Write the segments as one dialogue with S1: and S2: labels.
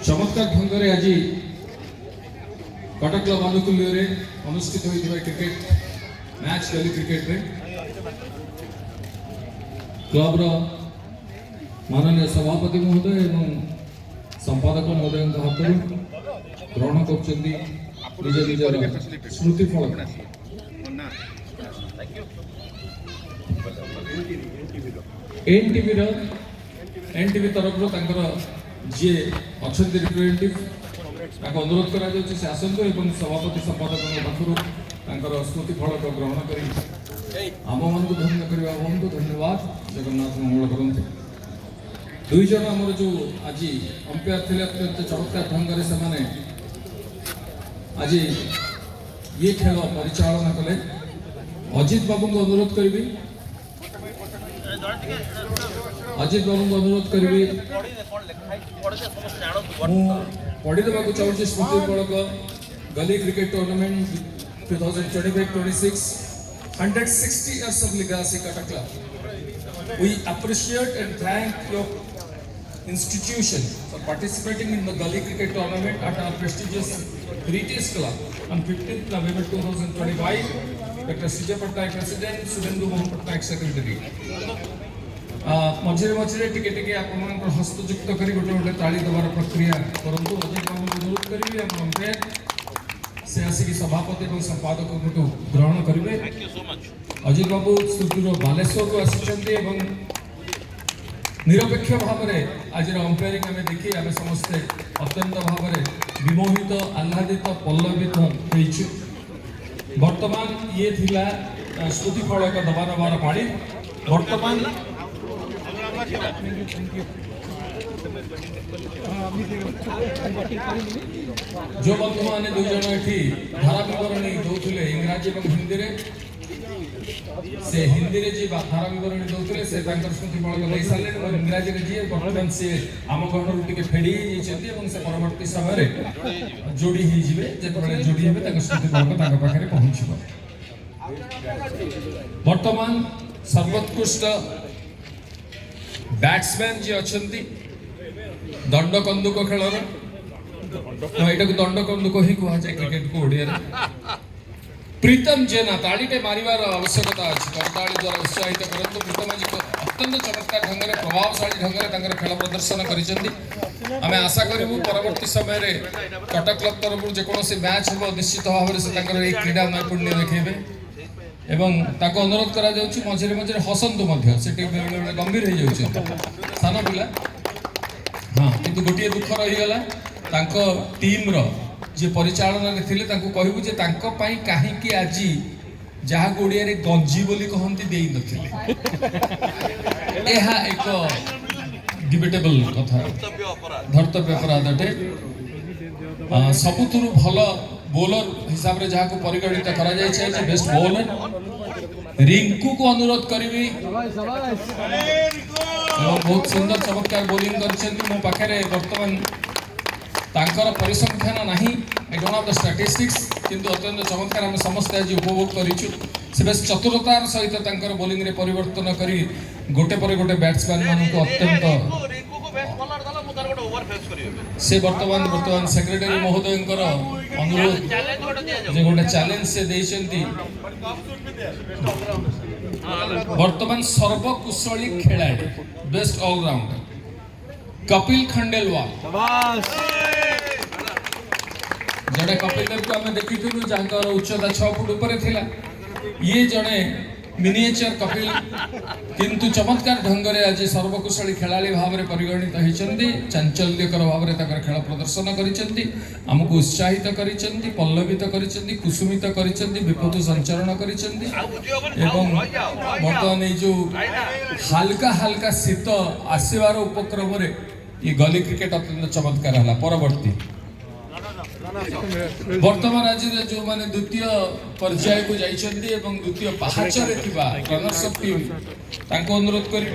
S1: चमत्कार ढंग से आज कटक क्लब आनुकूल्य अनुष्ठित होता क्रिकेट मैच गली क्रिकेट रे क्लब माननीय सभापति महोदय एवं संपादक महोदय हाथ ग्रहण कर निज निजर स्मृति फल एनटीवी तरफ जी अच्छा रिप्रेजेंटेटिव अनुरोध कर आसतु एवं सभापति संपादक पाखर स्मृति फलक ग्रहण कर आम मान धन्य करने बहुत धन्यवाद। जगन्नाथ मंगल करते दुई जन आम जो आज अंपायर थे अत्यंत चमत्कार ढंग से आज ये खेल परिचालना कले। अजित बाबू को अनुरोध करी अजित बाबू को अनुरोध करी पढ़ी देवा चाहूँ स्मृति फलक गली cricket tournament 2025-26 160 years of legacy Kata Club. We appreciate and thank your institution for participating in the gully cricket tournament at our prestigious Heritage Club on 15th November 2025. Dr. Sujay Patnaik President, Surendu Mohan Patnaik Secretary. मझे मझे टिके आप हस्तयुक्त कर गोटे गोटे ताली देवार प्रक्रिया करूँ। अजय बाबू को अनुरोध करी अंपायर से आसिक सभापति और संपादक को ग्रहण करेंगे। अजित बाबू सुदूर बालेश्वर को आसी निरपेक्ष भाव में आज अंपायरिंग आम देखी आम समस्ते अत्यंत भाव में विमोहित आह्लादित पल्लवित हो। वर्तमान ये थिला स्मृति फलक दबार पाड़ी वर्तमान जो बंधु मैंने दुई जन ये धारा बरणी दौले इंग्राजी और हिंदी से हिंदी जी धारा बरणी दौले से स्मृति फलक दे सारे और इंग्राजी जी बर्तमान से आम गहन टी फेड़ी से परवर्ती समय जोड़ी जो जोड़ी हे स्मृति फलक पाखे पहुंच। वर्तमान सर्वोत्कृष्ट बैट्समैन जी अच्छा दंड कंदुक खेल यहाँ को दंड कंदुक ही कह जाए क्रिकेट को ओडिया प्रीतम जेना ताड़ीटे मारिबार आवश्यकता अच्छी करताड़ी द्वारा उत्साहित करते। प्रीतम जी अत्यंत चमत्कार ढंग से प्रभावशाली ढंग से खेल प्रदर्शन करें। आशा करूँ परवर्ती समय कटक क्लब तरफ जेकोसी मैच हम निश्चित भाव से क्रीड़ा नैपुण्य देखेबे एवं ताको अनुरोध करा जाउछि मझे मझे हसंतु से गंभीर हो सान पिला। हाँ किंतु गोटे दुख रहीगला टीम रो जे परिचालन थे कहबू जे कहीं आज जहाँ गोड़िया गंजी बोली कहती दे नथिले एक डिबेटेबल कथा धर्तव्य अपराध अटे। सबुथुरु भल बोलर हिसाब रे जहाँ को परिगणित करा जाए बेस्ट बॉलर रिंकू को अनुरोध करी बहुत सुंदर चमत्कार बोलिंग कर पाखे बर्तमान तांकर परिसंख्यान ना I don't have the statistics किंतु अत्यंत चमत्कार आम समस्त आज उपभोग करूँ। से बेस चतुरतार सहित तांकर बोलिंग रे परिवर्तन करी गोटे पर गोटे बैट्समैन मानक अत्यंत से वर्तमान सेक्रेटरी महोदय अनुरोध गोटे चैलेंज से देइछंती। वर्तमान सर्वकुशली खिलाड़ी बेस्ट ऑलराउंडर कपिल खंडेलवाल जड़े कपिल देव को आम देखी जहाँ उच्चता 6 फुट ऊपर थिला। ये जड़े मिनिएचर कपिल किंतु चमत्कार ढंग से आज सर्वकुशली खेलाड़ी भाव में परिगणित होती चांचल्यकर भाव में खेल प्रदर्शन करमको उत्साहित कर पल्लवित कर कुसुमित कर विपद संचरण कर बर्तमान जो हाल्का हाल्का शीत आसबार उपक्रम ये गली क्रिकेट अत्यंत चमत्कार है। परवर्ती वर्तमान आज जो माने द्वितीय पर्याय को जाइछन्ती एवं द्वितीय पाहाचरे थिबा रनर्स अप टीम तांको अनुरोध करी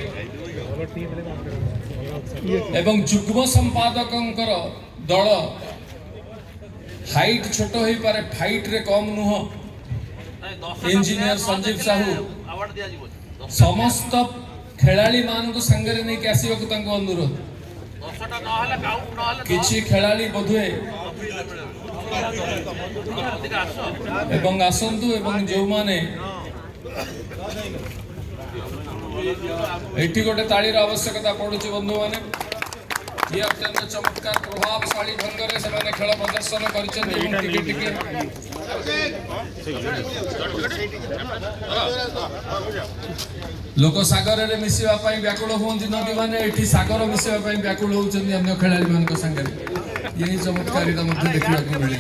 S1: एवं जुग्म संपादकंकर दल हाइट छोट होई पारे फाइट रे कम नुह इंजीनियर संजीव साहू समस्त खेलाड़ी मान को संगे नहीं आसवा अनुरोध किछि खेलाड़ी बोधुए एवं आसंतु एवं जो माने एठी गोटे तालीर आवश्यकता पड़ुछि बंधु माने ये अत्यंत चमत्कार प्रभावशाली ढंग से सेमाने खेल प्रदर्शन करिसेंति एवं टिके टिके लोक सागर रे मिसिबा पई व्याकुल होंती नदी माने एठी सागर मिसिबा पई व्याकुल होउछन्ति अन्य खेलाड़ी मान संगे यही चमत्कारिता मध्य देखिबा को मिले।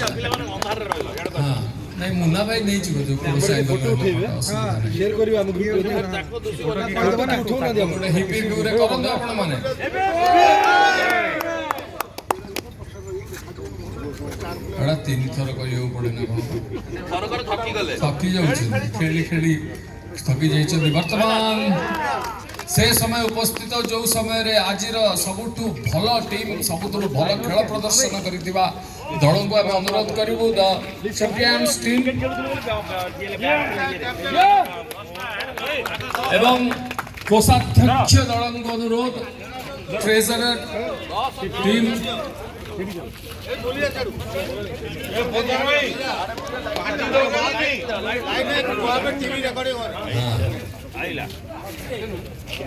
S1: हां नहीं मुन्ना भाई नहीं छिबो जो को साइड हां शेयर करिबा हम ग्रुप उठो ना दिया हिपी पूरे करन आपण माने एड़ा तीन थर करियो पड़े ना थर कर थकी गले थकी जाउछ खेली खेली थकी जाइछन्ति वर्तमान से समय उपस्थित जो समय रे आजिर सबुठु भल टीम सबुठु भल खेल प्रदर्शन करितिबा दल को आम अनुरोध करूँ द चैंपियंस टीम एवं कोषाध्यक्ष दल को अनुरोध treasurer team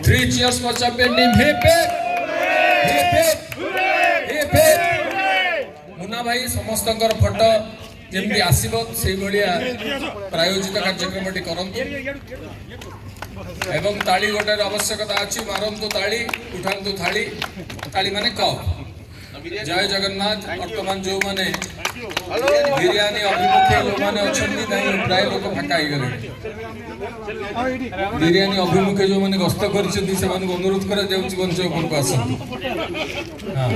S1: Three cheers for champion team. Hip hip, hip hip, hip hip. Munna भाई समस्तंकर फोटो जेमती आसीबो सेई भलिया प्रायोजित कार्यक्रमटी करंतु एवं ताली गोटे आवश्यकता अछि मारंतु ताली उठांतु थाली ताली माने कप जय जगन्नाथ वर्तमान जो माने बिरयानी अभिमुखे लोक माने अछंती नहीं प्राय लोक फाका ही गले बिरयानी अभिमुखे जो माने गस्त करछंती से माने अनुरोध करा जाउची वंश ऊपर को आसन हां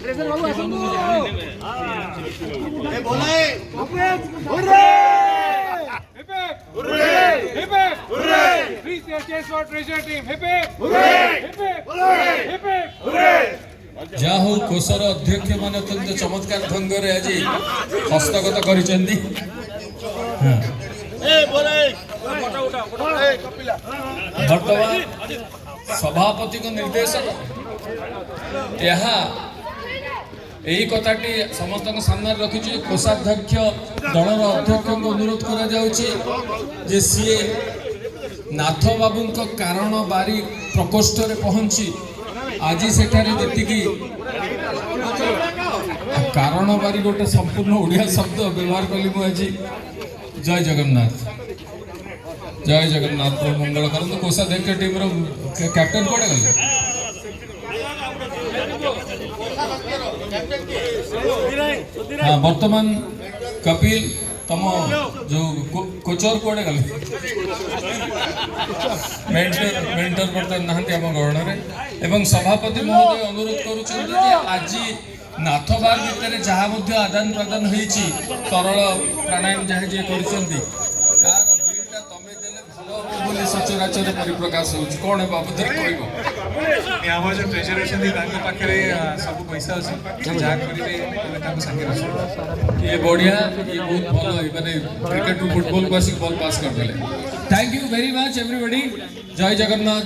S1: प्रेशर बाबू आसन ए बोले hurray hurray hurray hurray please cheers for treasure team hip hip hurray hip hip hip hip hurray जा हो कोसर अध्यक्ष मान अत्यंत चमत्कार ढंग रे आज हस्तगत करिसेंती हां ए बोले फोटो उठा ए कपिला वर्तमान सभापति को निर्देशक यहा यही कथाटी समस्त सामने रखी कोषाध्यक्ष दलर अध्यक्ष को अनुरोध करा जे सी नाथ बाबू कारण बारी प्रकोष्ठ रे पहुंची आज सेठारे जेतिकी कारण बारी गोटे संपूर्ण ओडिया शब्द व्यवहार कली मु आज जय जगन्नाथ मंगल करंतु कोषाध्यक्ष टीम रो कैप्टन कोडे गले हाँ वर्तमान कपिल तम जो कोचर कोडे गले मेंटर वर्तमान नहांती आम गहण रे एवं सभापति महोदय अनुरोध करूछन जे आज नाथबार भितर जहाँ मध्य आदान प्रदान होईची तरल प्राणायाम जहाँ जे करछंती तार बिलटा तमे देले भलो हो बोली सचराचर परिप्रकाश होउची कोन बाबू कहइबो यहाँ जो ट्रेजर पाखे सब पैसा अच्छे जहाँ करेंगे ये बढ़िया ये बहुत भल माने क्रिकेट फुटबॉल को आसिक बॉल पास कर देले thank you very much everybody जय जगन्नाथ